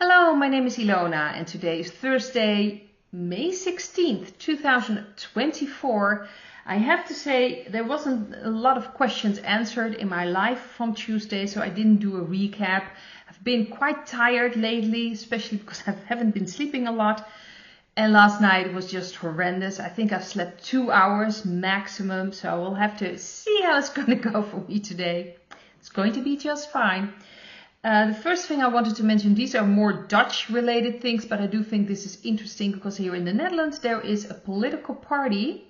Hello, my name is Ilona and today is Thursday, May 16th, 2024. I have to say there wasn't a lot of questions answered in my live from Tuesday, so I didn't do a recap. I've been quite tired lately, especially because I haven't been sleeping a lot. And last night was just horrendous. I think I've slept 2 hours maximum, so we'll have to see how it's going to go for me today. It's going to be just fine. The first thing I wanted to mention, these are more Dutch related things, but I do think this is interesting because here in the Netherlands there is a political party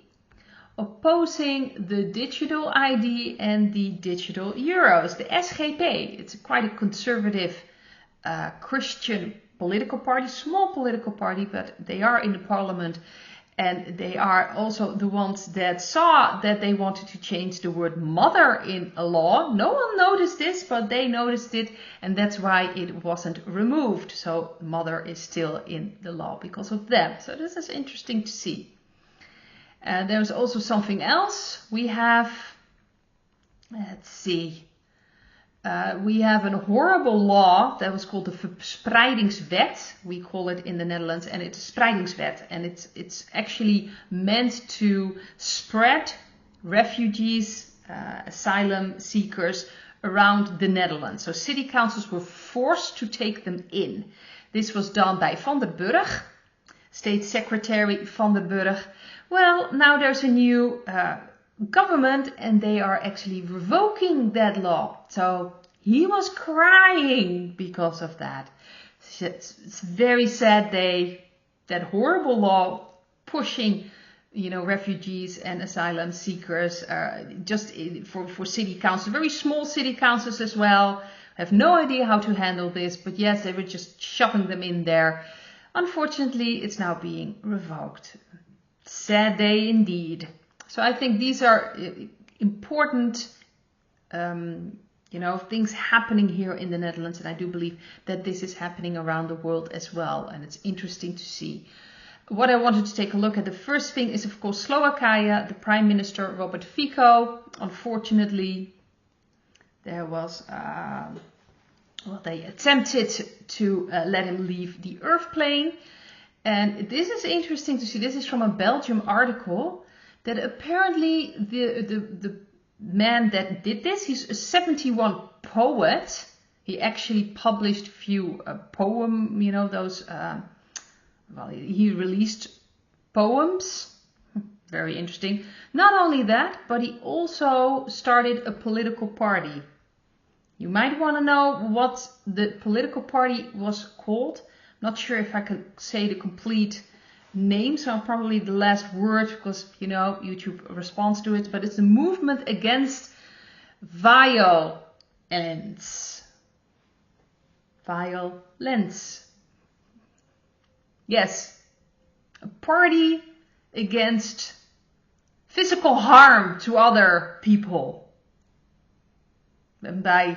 opposing the digital ID and the digital euros, the SGP. It's quite a conservative Christian political party, small political party, but they are in the parliament. And they are also the ones that saw that they wanted to change the word mother in a law. No one noticed this, but they noticed it, and that's why it wasn't removed. So mother is still in the law because of them. So this is interesting to see. There's also something else. We have, let's see. We have a horrible law that was called the Verspreidingswet. We call it in the Netherlands, and it's a Spreidingswet, and it's actually meant to spread refugees, asylum seekers around the Netherlands. So city councils were forced to take them in. This was done by Van der Burg, State Secretary Van der Burg. Well, now there's a new government and they are actually revoking that law. So he was crying because of that. It's very sad that horrible law pushing, refugees and asylum seekers just for city councils, very small city councils as well. I have no idea how to handle this, but yes, they were just shoving them in there. Unfortunately, it's now being revoked. Sad day indeed. So I think these are important, things happening here in the Netherlands. And I do believe that this is happening around the world as well. And it's interesting to see. What I wanted to take a look at, the first thing is, of course, Slovakia, the Prime Minister, Robert Fico. Unfortunately, there was, they attempted to let him leave the earthplane. And this is interesting to see. This is from a Belgium article. That apparently the man that did this, he's a 71 poet. He actually published a few poem, he released poems. Very interesting. Not only that, but he also started a political party. You might want to know what the political party was called. Not sure if I can say the complete name, so probably the last word because YouTube responds to it, but it's a movement against violence. Violence. Yes, a party against physical harm to other people. And by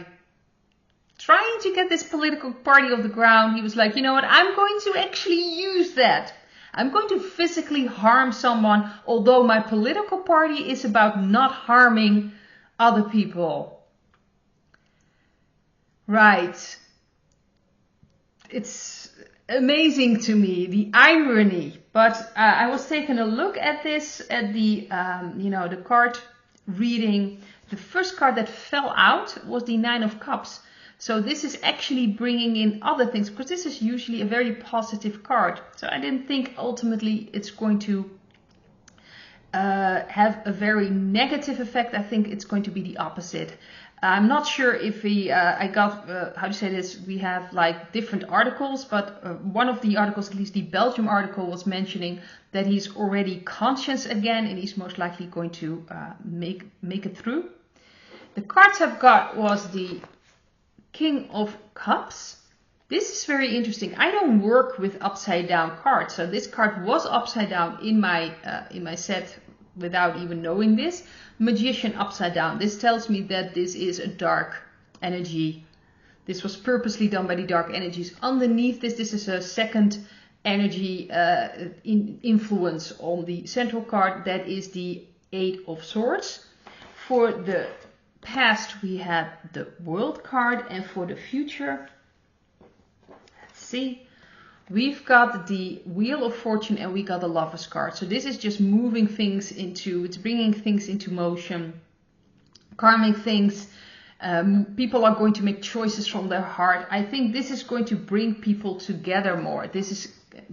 trying to get this political party off the ground, he was like, you know what, I'm going to actually use that. I'm going to physically harm someone, although my political party is about not harming other people. Right. It's amazing to me, the irony. But I was taking a look at this, at the, the card reading. The first card that fell out was the 9 of Cups. So this is actually bringing in other things, because this is usually a very positive card. So I didn't think ultimately it's going to have a very negative effect. I think it's going to be the opposite. I'm not sure if we have like different articles, but one of the articles, at least the Belgium article, was mentioning that he's already conscious again and he's most likely going to make it through. The cards I've got was the King of Cups. This is very interesting. I don't work with upside down cards, so this card was upside down in my set without even knowing this. Magician upside down. This tells me that this is a dark energy. This was purposely done by the dark energies. Underneath this is a second energy influence on the central card. That is the 8 of Swords. For the past we had the World card, and for the future, let's see, we've got the Wheel of Fortune and we got the Lover's card. So this is just moving things into, it's bringing things into motion, calming things. People are going to make choices from their heart. I think this is going to bring people together more. This is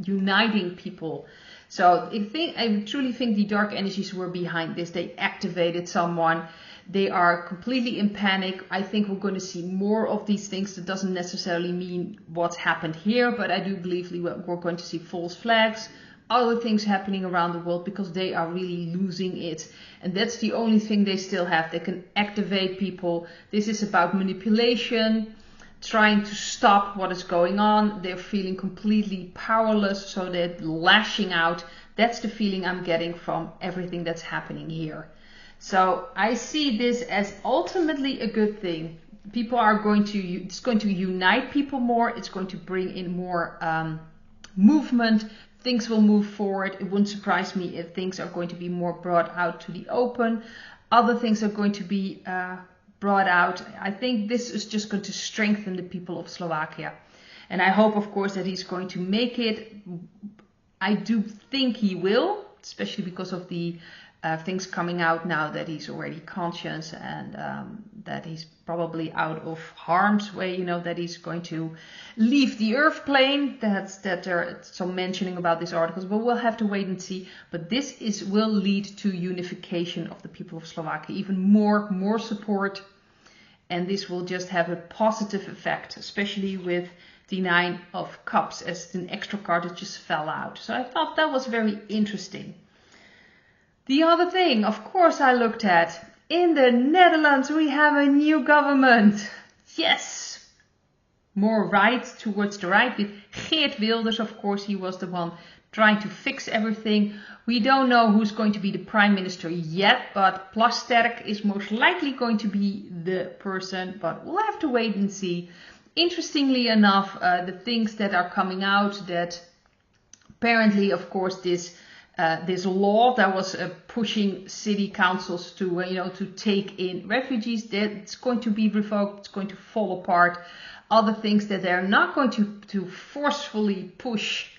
uniting people. So I truly think the dark energies were behind this. They activated someone. They are completely in panic. I think we're going to see more of these things. That doesn't necessarily mean what's happened here, but I do believe we're going to see false flags, other things happening around the world, because they are really losing it. And that's the only thing they still have. They can activate people. This is about manipulation, trying to stop what is going on. They're feeling completely powerless, so they're lashing out. That's the feeling I'm getting from everything that's happening here. So I see this as ultimately a good thing. People are going to, it's going to unite people more. It's going to bring in more movement. Things will move forward. It wouldn't surprise me if things are going to be more brought out to the open. Other things are going to be brought out. I think this is just going to strengthen the people of Slovakia. And I hope, of course, that he's going to make it. I do think he will, especially because of the things coming out now that he's already conscious and that he's probably out of harm's way, you know, that he's going to leave the earth plane. That there's some mentioning about these articles, but we'll have to wait and see. But this will lead to unification of the people of Slovakia, even more support, and this will just have a positive effect, especially with the 9 of Cups as an extra card that just fell out. So I thought that was very interesting. The other thing, of course, I looked at, in the Netherlands we have a new government. Yes! More right, towards the right, with Geert Wilders, of course, he was the one trying to fix everything. We don't know who's going to be the Prime Minister yet, but Plasterk is most likely going to be the person, but we'll have to wait and see. Interestingly enough, the things that are coming out, that apparently, of course, this law that was pushing city councils to, to take in refugees, that's going to be revoked. It's going to fall apart. Other things that they're not going to forcefully push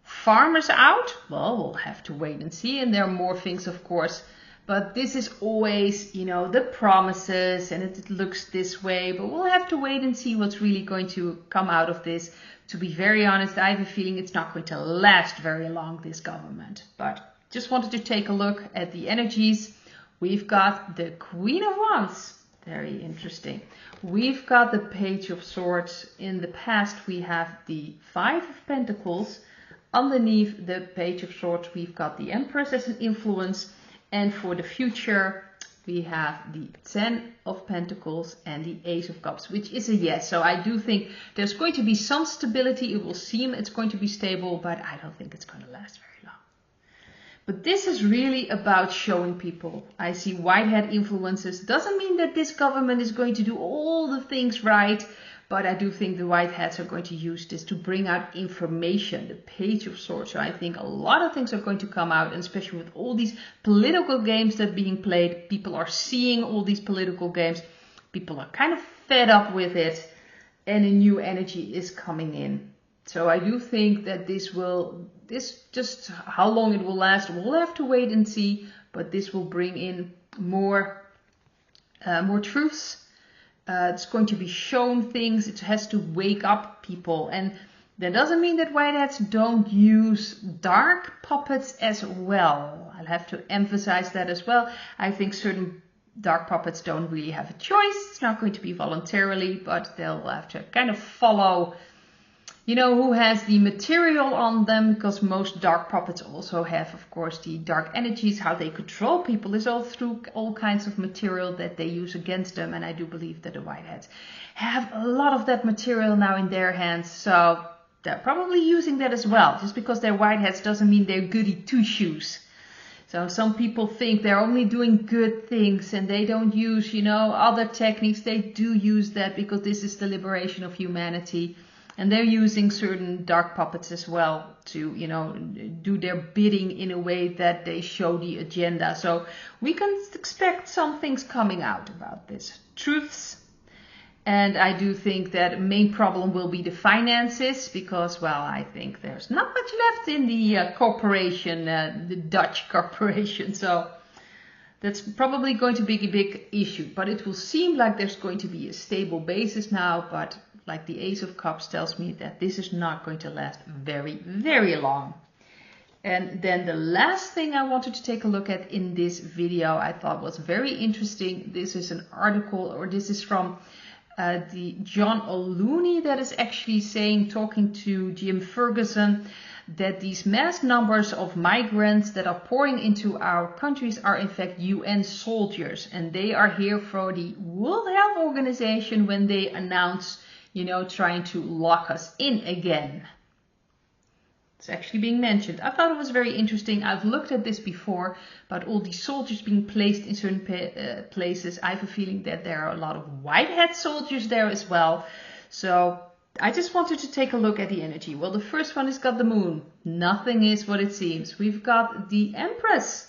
farmers out. Well, we'll have to wait and see. And there are more things, of course. But this is always, the promises, and it looks this way. But we'll have to wait and see what's really going to come out of this. To be very honest, I have a feeling it's not going to last very long, this government. But just wanted to take a look at the energies. We've got the Queen of Wands. Very interesting. We've got the Page of Swords. In the past, we have the 5 of Pentacles. Underneath the Page of Swords, we've got the Empress as an influence. And for the future, we have the 10 of Pentacles and the Ace of Cups, which is a yes. So I do think there's going to be some stability. It will seem it's going to be stable, but I don't think it's going to last very long. But this is really about showing people. I see white hat influences. Doesn't mean that this government is going to do all the things right, but I do think the white hats are going to use this to bring out information, the Page of Swords. So I think a lot of things are going to come out, and especially with all these political games that are being played. People are seeing all these political games. People are kind of fed up with it, and a new energy is coming in. So I do think that this just how long it will last, we'll have to wait and see, but this will bring in more truths. It's going to be shown things. It has to wake up people. And that doesn't mean that white hats don't use dark puppets as well. I'll have to emphasize that as well. I think certain dark puppets don't really have a choice. It's not going to be voluntarily, but they'll have to kind of follow, who has the material on them, because most dark puppets also have, of course, the dark energies. How they control people is all through all kinds of material that they use against them. And I do believe that the white hats have a lot of that material now in their hands. So they're probably using that as well. Just because they're white hats doesn't mean they're goody two-shoes. So some people think they're only doing good things and they don't use, other techniques. They do use that because this is the liberation of humanity. And they're using certain dark puppets as well to, do their bidding in a way that they show the agenda. So we can expect some things coming out about this. Truths. And I do think that main problem will be the finances because, well, I think there's not much left in the corporation, the Dutch corporation. So that's probably going to be a big issue. But it will seem like there's going to be a stable basis now. But like the Ace of Cups tells me that this is not going to last very, very long. And then the last thing I wanted to take a look at in this video I thought was very interesting. This is an article, or this is from the John O'Looney, that is actually saying, talking to Jim Ferguson, that these mass numbers of migrants that are pouring into our countries are in fact UN soldiers, and they are here for the World Health Organization when they announce, you know, trying to lock us in again. It's actually being mentioned. I thought it was very interesting. I've looked at this before, but all these soldiers being placed in certain places, I have a feeling that there are a lot of white hat soldiers there as well. So I just wanted to take a look at the energy. Well, the first one has got the moon. Nothing is what it seems. We've got the Empress.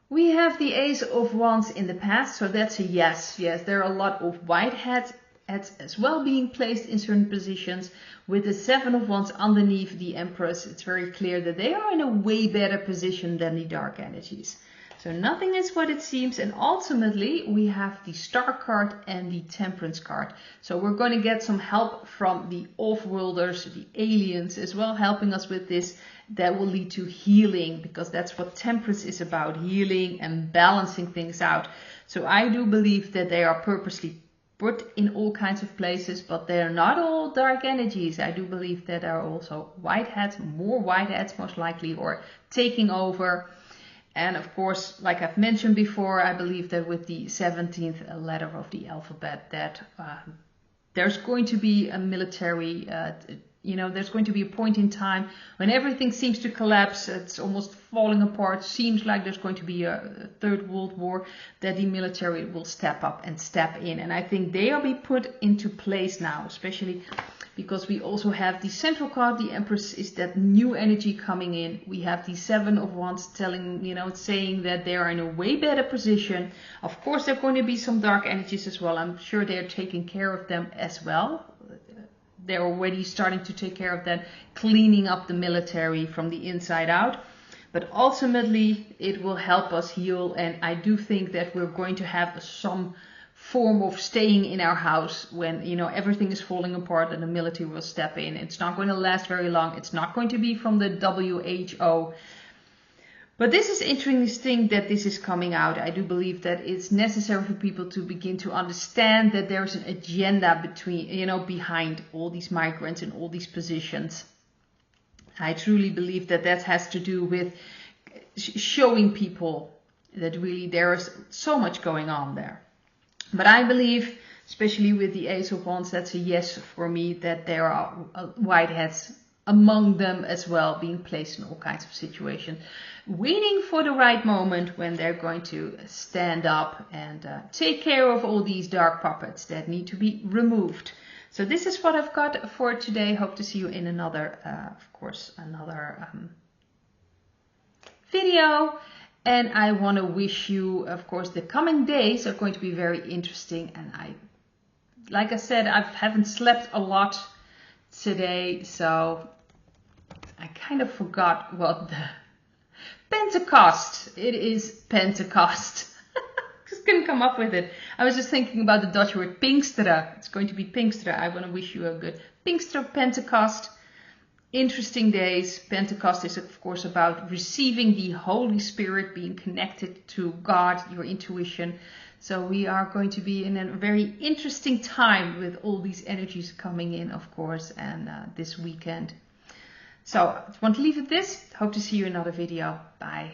We have the Ace of Wands in the past, so that's a yes. Yes, there are a lot of white hats as well being placed in certain positions. With the Seven of Wands underneath the Empress, it's very clear that they are in a way better position than the dark energies. So nothing is what it seems, and ultimately we have the Star card and the Temperance card. So we're going to get some help from the off-worlders, the aliens as well, helping us with this. That will lead to healing, because that's what Temperance is about, healing and balancing things out. So I do believe that they are purposely put in all kinds of places, but they are not all dark energies. I do believe that there are also white hats, more white hats most likely, or taking over. And of course, like I've mentioned before, I believe that with the 17th letter of the alphabet, that there's going to be a military, there's going to be a point in time when everything seems to collapse. It's almost falling apart. Seems like there's going to be a third world war, that the military will step up and step in. And I think they will be put into place now, especially because we also have the central card. The Empress is that new energy coming in. We have the Seven of Wands saying that they are in a way better position. Of course, there are going to be some dark energies as well. I'm sure they're taking care of them as well. They're already starting to take care of that, cleaning up the military from the inside out. But ultimately, it will help us heal. And I do think that we're going to have some form of staying in our house when, everything is falling apart, and the military will step in. It's not going to last very long. It's not going to be from the WHO. But this is interesting that this is coming out. I do believe that it's necessary for people to begin to understand that there's an agenda behind all these migrants and all these positions. I truly believe that has to do with showing people that really there is so much going on there. But I believe, especially with the Ace of Wands, that's a yes for me, that there are white hats among them as well, being placed in all kinds of situations, waiting for the right moment when they're going to stand up and take care of all these dark puppets that need to be removed. So this is what I've got for today. Hope to see you in another video. And I want to wish you, of course, the coming days are going to be very interesting. And like I said, I haven't slept a lot today, so I kind of forgot what the Pentecost. It is Pentecost. Just couldn't come up with it. I was just thinking about the Dutch word Pinksteren. It's going to be Pinksteren. I want to wish you a good Pinkster, Pentecost. Interesting days. Pentecost is of course about receiving the Holy Spirit, being connected to God, your intuition. So we are going to be in a very interesting time with all these energies coming in, of course, and this weekend. So I want to leave it this. Hope to see you in another video. Bye.